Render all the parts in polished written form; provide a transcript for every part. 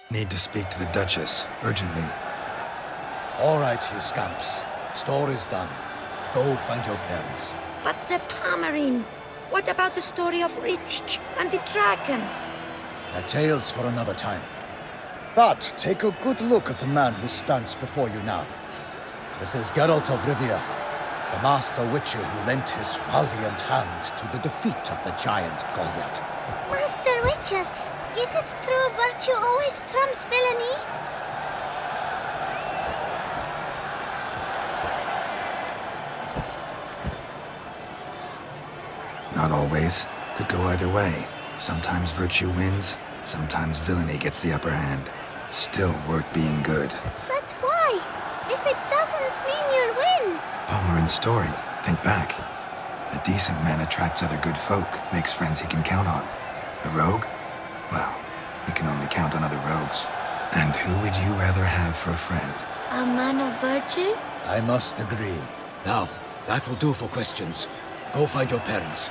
Need to speak to the Duchess, urgently. All right, you scamps. Story's done. Go find your parents. But the Pomerine, what about the story of Rittik and the dragon? They're tales for another time. But take a good look at the man who stands before you now. This is Geralt of Rivia, the master witcher who lent his valiant hand to the defeat of the giant Goliath. Master Witcher, is it true virtue always trumps villainy? Not always. Could go either way. Sometimes virtue wins, sometimes villainy gets the upper hand. Still worth being good. But why? If it doesn't mean you'll win. Palmerin's story. Think back. A decent man attracts other good folk, makes friends he can count on. A rogue? Well, we can only count on other rogues. And who would you rather have for a friend? A man of virtue? I must agree. Now, that will do for questions. Go find your parents.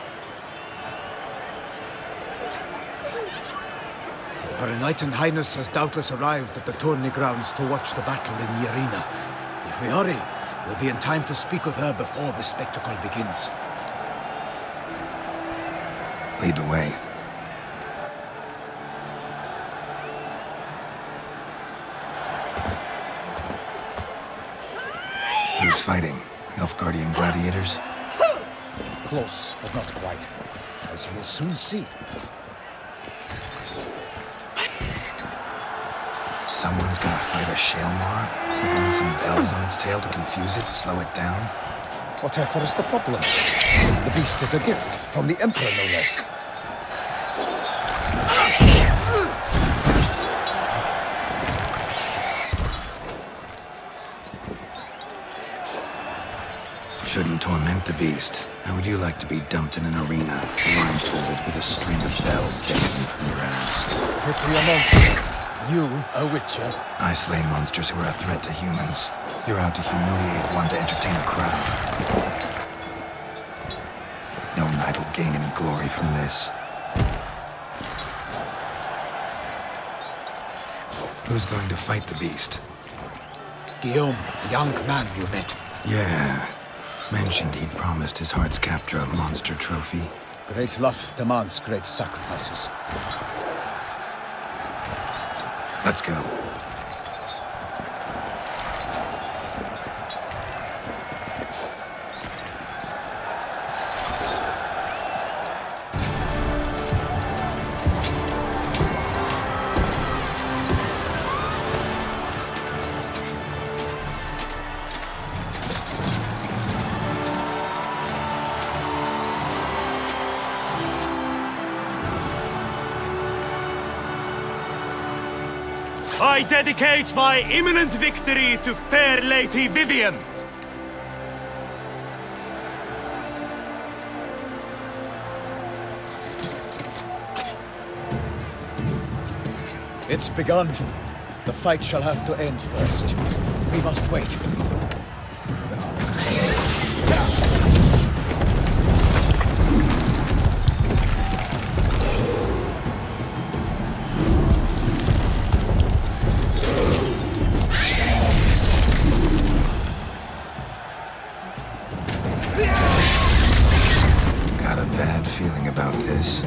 Her Enlightened Highness has doubtless arrived at the tourney grounds to watch the battle in the arena. If we hurry, we'll be in time to speak with her before the spectacle begins. Lead the way. Who's fighting? Nilfgaardian gladiators? Close, but not quite. As you'll soon see. Someone's gonna fight a Shaelmar with only some bells on its tail to confuse it, slow it down? Whatever is the problem? The beast is a gift from the Emperor, no less. Shouldn't torment the beast. How would you like to be dumped in an arena, blindfolded with a string of bells dangling from your ass? Pity a monster. You, a witcher. I slay monsters who are a threat to humans. You're out to humiliate one to entertain a crowd. No knight will gain any glory from this. Who's going to fight the beast? Guillaume, the young man you met. Yeah. Mentioned he'd promised his heart's captor a monster trophy. Great love demands great sacrifices. Let's go. I dedicate my imminent victory to fair Lady Vivian. It's begun. The fight shall have to end first. We must wait. Got a bad feeling about this.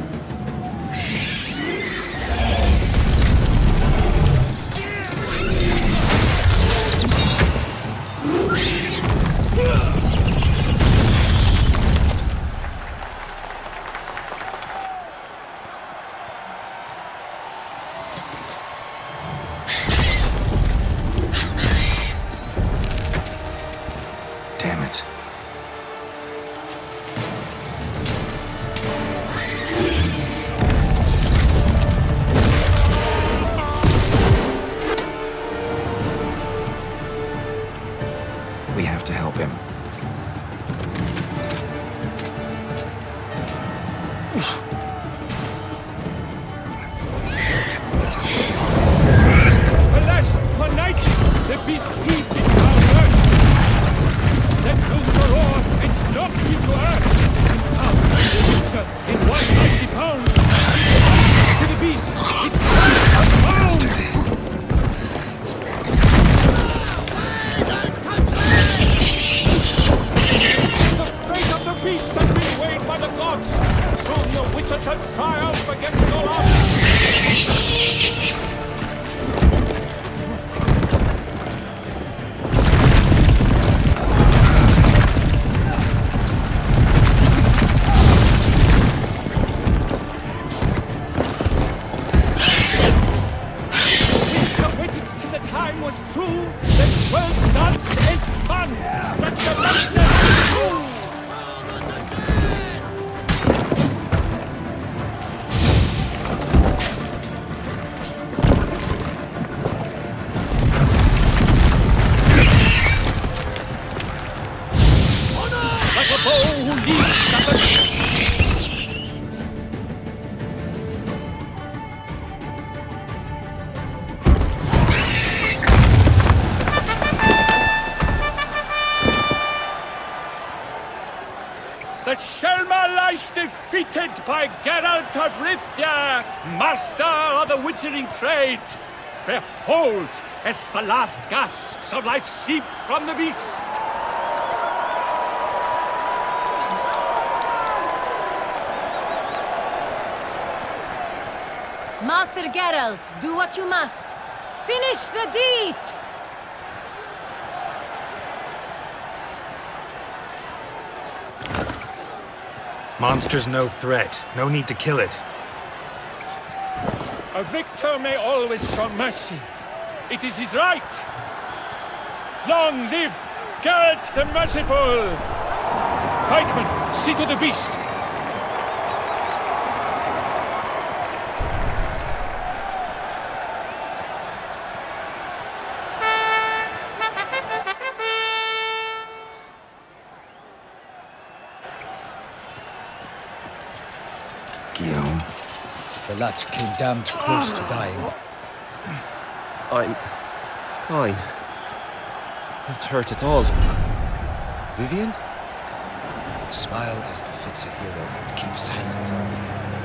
true, then 12 dance and spun. Struck the monster true. Like a bow who leaps at the... The Shelma lies defeated by Geralt of Rivia, master of the witchering trade. Behold, as the last gasps of life seep from the beast. Master Geralt, do what you must. Finish the deed! Monster's no threat. No need to kill it. A victor may always show mercy. It is his right. Long live Geralt the Merciful! Pikeman, see to the beast. Guillaume. The lad came damned close to dying. I'm fine. Not hurt at all. Vivian? Smile as befits a hero and keep silent.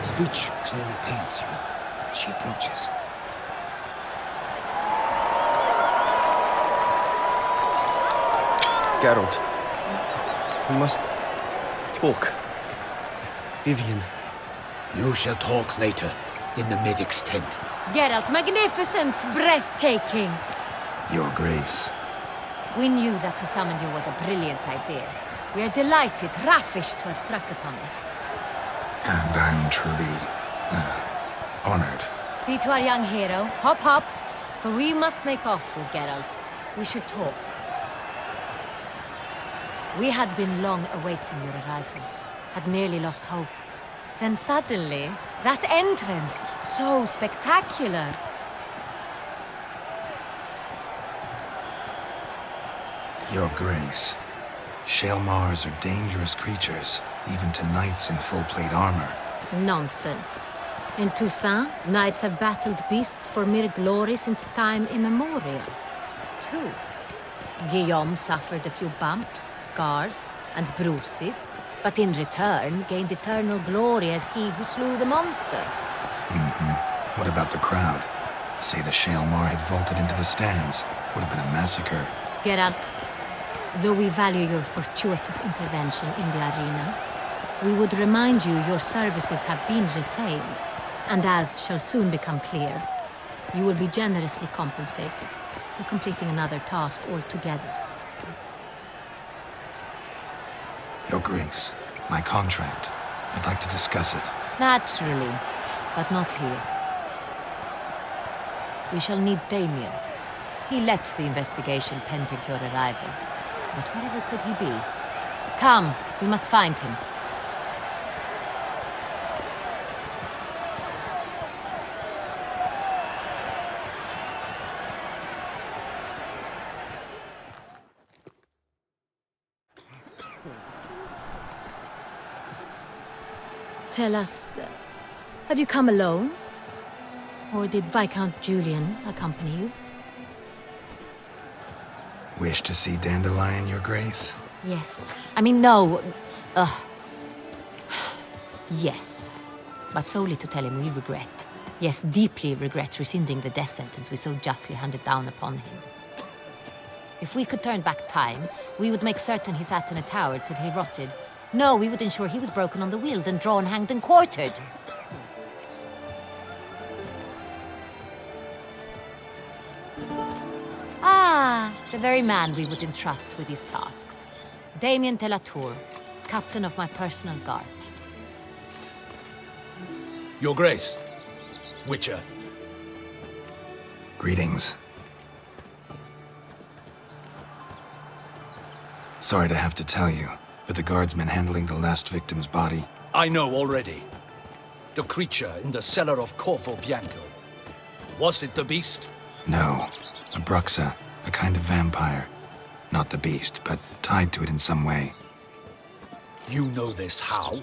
Speech clearly paints you. She approaches. Geralt. We must talk. Vivian. You shall talk later, in the medic's tent. Geralt, magnificent, breathtaking. Your Grace. We knew that to summon you was a brilliant idea. We are delighted, ravished to have struck upon it. And I'm truly, honored. See to our young hero. Hop, hop. For we must make off with Geralt. We should talk. We had been long awaiting your arrival. Had nearly lost hope. Then suddenly, that entrance, so spectacular. Your Grace. Shaelmars are dangerous creatures, even to knights in full-plate armor. Nonsense. In Toussaint, knights have battled beasts for mere glory since time immemorial. Too. Guillaume suffered a few bumps, scars, and bruises, but in return gained eternal glory as he who slew the monster. What about the crowd? Say the Shaelmar had vaulted into the stands. Would have been a massacre. Geralt, though we value your fortuitous intervention in the arena, we would remind you your services have been retained, and as shall soon become clear, you will be generously compensated for completing another task altogether. Your Grace, my contract. I'd like to discuss it. Naturally, but not here. We shall need Damien. He led the investigation pending your arrival. But wherever could he be? Come, we must find him. Tell us, have you come alone? Or did Viscount Julian accompany you? Wish to see Dandelion, Your Grace? Yes. I mean, no. Yes. But solely to tell him we regret. Yes, deeply regret rescinding the death sentence we so justly handed down upon him. If we could turn back time, we would make certain he sat in a tower till he rotted. No, we would ensure he was broken on the wheel, then drawn, hanged, and quartered. Ah, the very man we would entrust with these tasks. Damien de la Tour, captain of my personal guard. Your Grace, Witcher. Greetings. Sorry to have to tell you, but the guardsman handling the last victim's body... I know already. The creature in the cellar of Corvo Bianco. Was it the beast? No, a bruxa, a kind of vampire. Not the beast, but tied to it in some way. You know this how?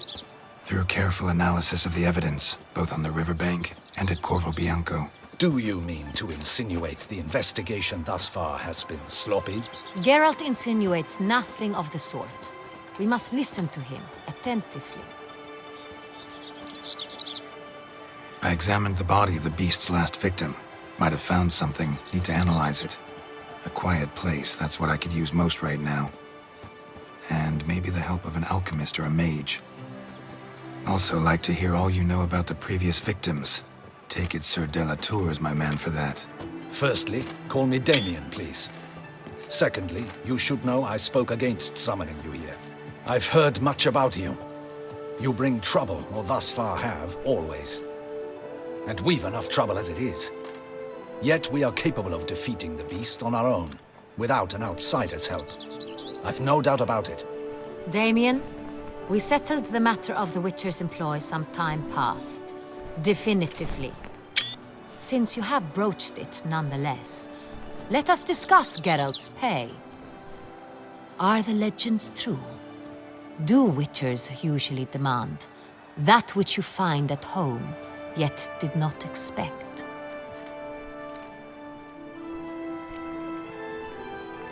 Through careful analysis of the evidence, both on the riverbank and at Corvo Bianco. Do you mean to insinuate the investigation thus far has been sloppy? Geralt insinuates nothing of the sort. We must listen to him attentively. I examined the body of the beast's last victim. Might have found something, need to analyze it. A quiet place, that's what I could use most right now. And maybe the help of an alchemist or a mage. Also like to hear all you know about the previous victims. Take it Sir Delatour is my man for that. Firstly, call me Damien, please. Secondly, you should know I spoke against summoning you here. I've heard much about you. You bring trouble, or thus far have, always. And we've enough trouble as it is. Yet we are capable of defeating the beast on our own, without an outsider's help. I've no doubt about it. Damien, we settled the matter of the Witcher's employ some time past. Definitively. Since you have broached it nonetheless, let us discuss Geralt's pay. Are the legends true? Do Witchers usually demand that which you find at home, yet did not expect?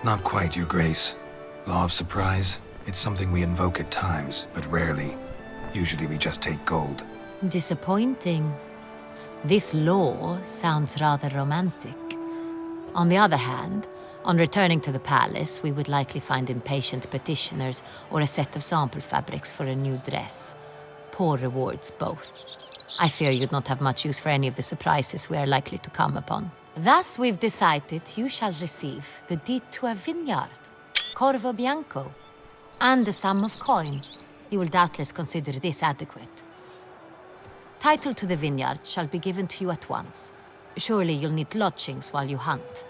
Not quite, Your Grace. Law of surprise, it's something we invoke at times, but rarely. Usually we just take gold. Disappointing. This law sounds rather romantic. On the other hand, on returning to the palace, we would likely find impatient petitioners or a set of sample fabrics for a new dress. Poor rewards, both. I fear you'd not have much use for any of the surprises we are likely to come upon. Thus, we've decided you shall receive the deed to a vineyard, Corvo Bianco, and a sum of coin. You will doubtless consider this adequate. Title to the vineyard shall be given to you at once. Surely you'll need lodgings while you hunt.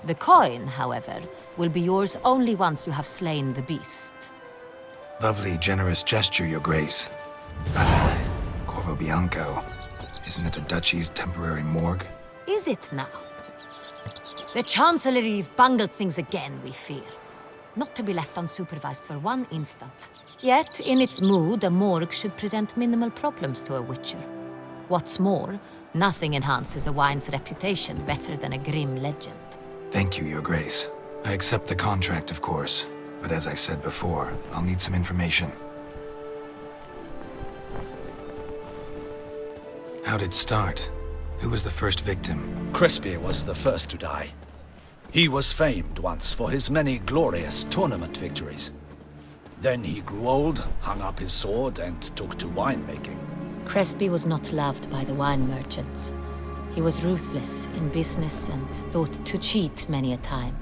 The coin, however, will be yours only once you have slain the beast. Lovely, generous gesture, Your Grace. Corvo Bianco. Isn't it the Duchy's temporary morgue? Is it now? The Chancellery's bungled things again, we fear. Not to be left unsupervised for one instant. Yet, in its mood, a morgue should present minimal problems to a Witcher. What's more, nothing enhances a wine's reputation better than a grim legend. Thank you, Your Grace. I accept the contract, of course. But as I said before, I'll need some information. How'd it start? Who was the first victim? Crespi was the first to die. He was famed once for his many glorious tournament victories. Then he grew old, hung up his sword, and took to winemaking. Crespi was not loved by the wine merchants. He was ruthless in business and thought to cheat many a time.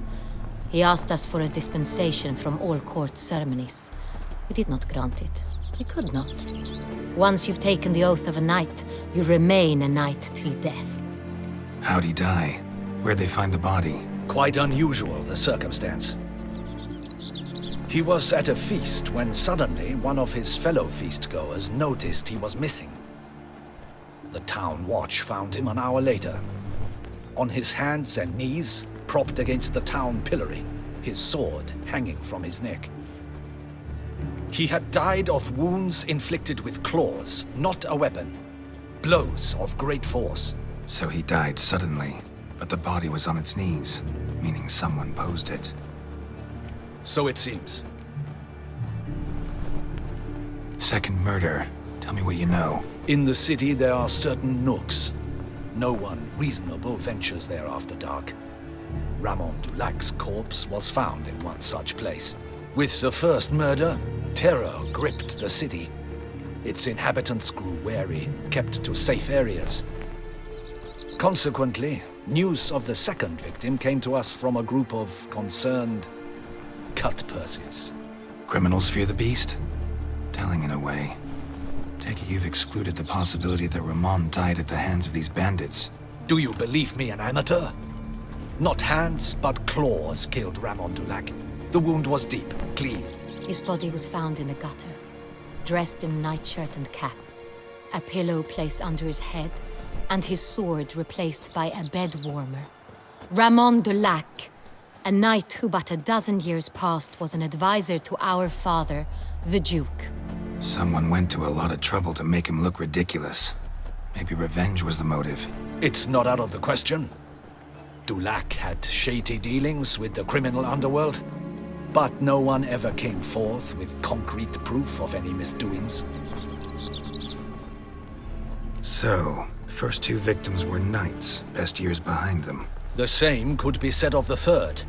He asked us for a dispensation from all court ceremonies. We did not grant it. We could not. Once you've taken the oath of a knight, you remain a knight till death. How'd he die? Where'd they find the body? Quite unusual, the circumstance. He was at a feast when suddenly one of his fellow feastgoers noticed he was missing. The town watch found him an hour later. On his hands and knees, propped against the town pillory, his sword hanging from his neck. He had died of wounds inflicted with claws, not a weapon. Blows of great force. So he died suddenly, but the body was on its knees, meaning someone posed it. So it seems. Second murder. Tell me what you know. In the city there are certain nooks. No one reasonable ventures there after dark. Ramon Dulac's corpse was found in one such place. With the first murder, terror gripped the city. Its inhabitants grew wary, kept to safe areas. Consequently, news of the second victim came to us from a group of concerned cut-purses. Criminals fear the beast? Telling in a way. Take it you've excluded the possibility that Ramon died at the hands of these bandits. Do you believe me an amateur? Not hands, but claws killed Ramon Dulac. The wound was deep, clean. His body was found in the gutter, dressed in nightshirt and cap, a pillow placed under his head, and his sword replaced by a bed warmer. Ramon de Lac, a knight who but a dozen years past was an advisor to our father, the Duke. Someone went to a lot of trouble to make him look ridiculous. Maybe revenge was the motive. It's not out of the question. Dulac had shady dealings with the criminal underworld, but no one ever came forth with concrete proof of any misdoings. So, first two victims were knights, best years behind them. The same could be said of the third.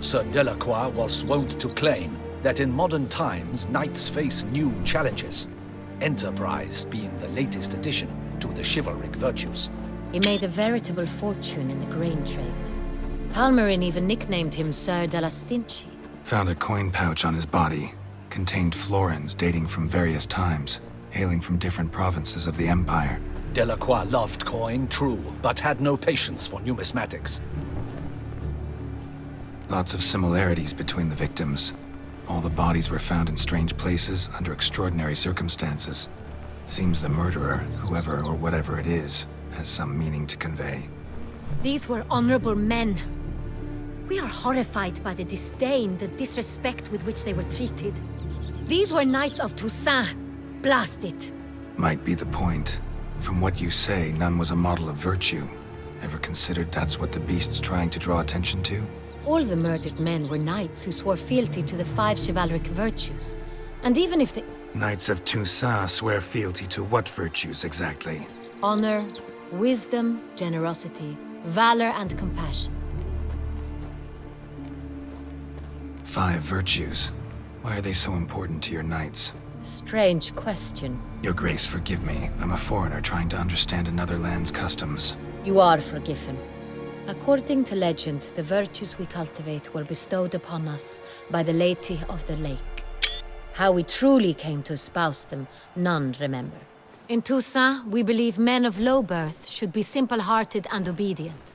Sir Delacroix was wont to claim that in modern times, knights face new challenges, enterprise being the latest addition to the chivalric virtues. He made a veritable fortune in the grain trade. Palmerin even nicknamed him Sir de la Stinchi. Found a coin pouch on his body. Contained florins dating from various times, hailing from different provinces of the Empire. Delacroix loved coin, true, but had no patience for numismatics. Lots of similarities between the victims. All the bodies were found in strange places under extraordinary circumstances. Seems the murderer, whoever or whatever it is, has some meaning to convey. These were honorable men. We are horrified by the disdain, the disrespect with which they were treated. These were knights of Toussaint. Blast it. Might be the point. From what you say, none was a model of virtue. Ever considered that's what the beast's trying to draw attention to? All the murdered men were knights who swore fealty to the 5 chivalric virtues. And even if the Knights of Toussaint swear fealty to what virtues exactly? honor, wisdom, generosity, valor, and compassion. 5 virtues. Why are they so important to your knights? Strange question. Your Grace, forgive me. I'm a foreigner trying to understand another land's customs. You are forgiven. According to legend, the virtues we cultivate were bestowed upon us by the Lady of the Lake. How we truly came to espouse them, none remember. In Toussaint, we believe men of low birth should be simple-hearted and obedient.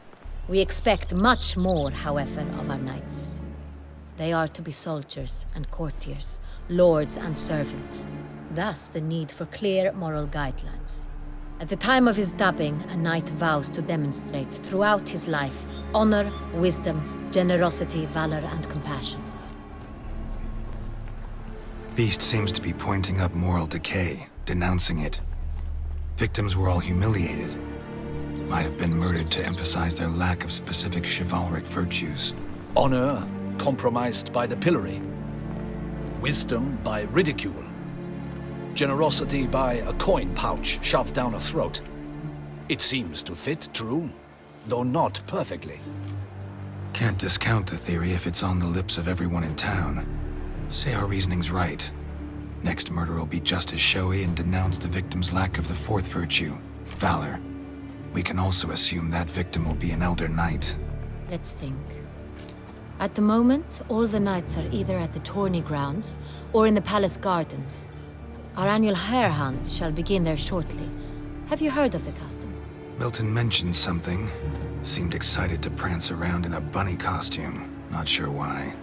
We expect much more, however, of our knights. They are to be soldiers and courtiers, lords and servants. Thus, the need for clear moral guidelines. At the time of his dubbing, a knight vows to demonstrate throughout his life honor, wisdom, generosity, valor, and compassion. Beast seems to be pointing up moral decay, denouncing it. Victims were all humiliated. Might have been murdered to emphasize their lack of specific chivalric virtues. Honor compromised by the pillory. Wisdom by ridicule. Generosity by a coin pouch shoved down a throat. It seems to fit, true, though not perfectly. Can't discount the theory if it's on the lips of everyone in town. Say our reasoning's right. Next murder will be just as showy and denounce the victim's lack of the 4th virtue, valor. We can also assume that victim will be an elder knight. Let's think. At the moment, all the knights are either at the tourney grounds or in the palace gardens. Our annual hare hunt shall begin there shortly. Have you heard of the custom? Milton mentioned something. Seemed excited to prance around in a bunny costume. Not sure why.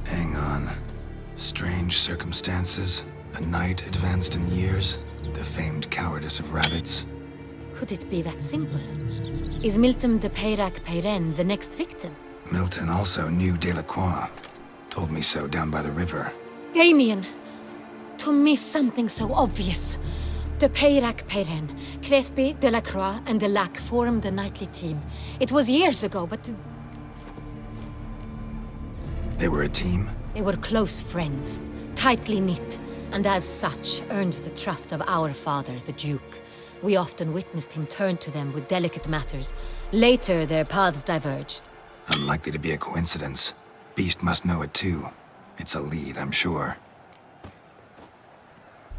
Hang on. Strange circumstances. A knight advanced in years. The famed cowardice of rabbits. Could it be that simple? Is Milton de Peyrac-Peyren the next victim? Milton also knew Delacroix. Told me so down by the river. Damien! To miss something so obvious. De Peyrac-Peyren, Crespi, Delacroix, and Delac formed a knightly team. It was years ago, but They were a team? they were close friends, tightly knit, and as such earned the trust of our father, the Duke. We often witnessed him turn to them with delicate matters. Later, their paths diverged. Unlikely to be a coincidence. Beast must know it too. It's a lead, I'm sure.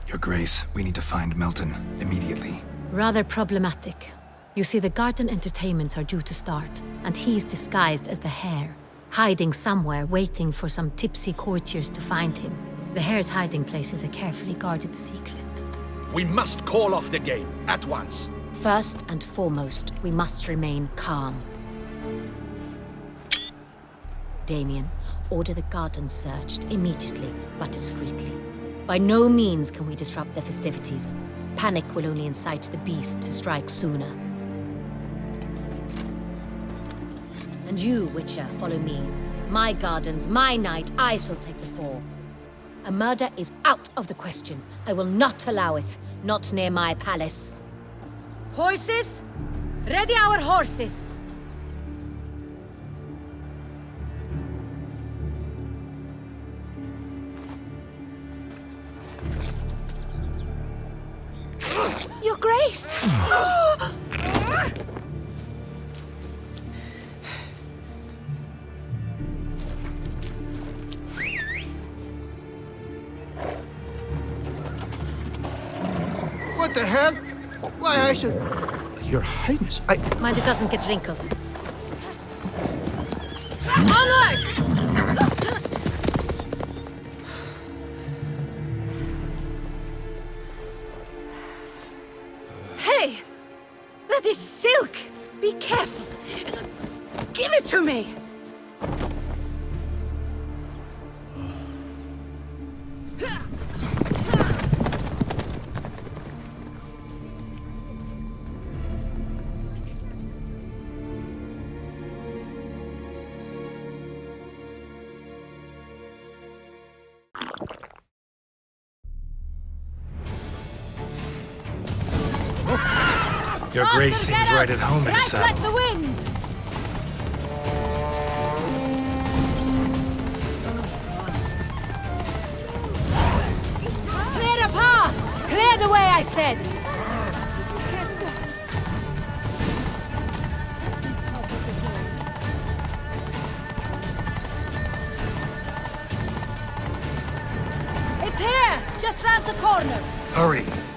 Your Grace, we need to find Milton, immediately. Rather problematic. You see, the garden entertainments are due to start, and he's disguised as the hare, hiding somewhere, waiting for some tipsy courtiers to find him. The hare's hiding place is a carefully guarded secret. We must call off the game, at once. First and foremost, we must remain calm. Damien. Order the gardens searched immediately, but discreetly. By no means can we disrupt their festivities. Panic will only incite the beast to strike sooner. And you, Witcher, follow me. My gardens, my night, I shall take the fall. A murder is out of the question. I will not allow it. Not near my palace. Horses? Ready our horses! Your Grace! What the hell? Why, I should... Your Highness, Mind it doesn't get wrinkled. Onward! Hey! That is silk! Be careful! Give it to me! Your Grace seems right at home in a Right saddle. like the wind! Clear a path! Clear the way, I said! It's here! Just round the corner! Hurry!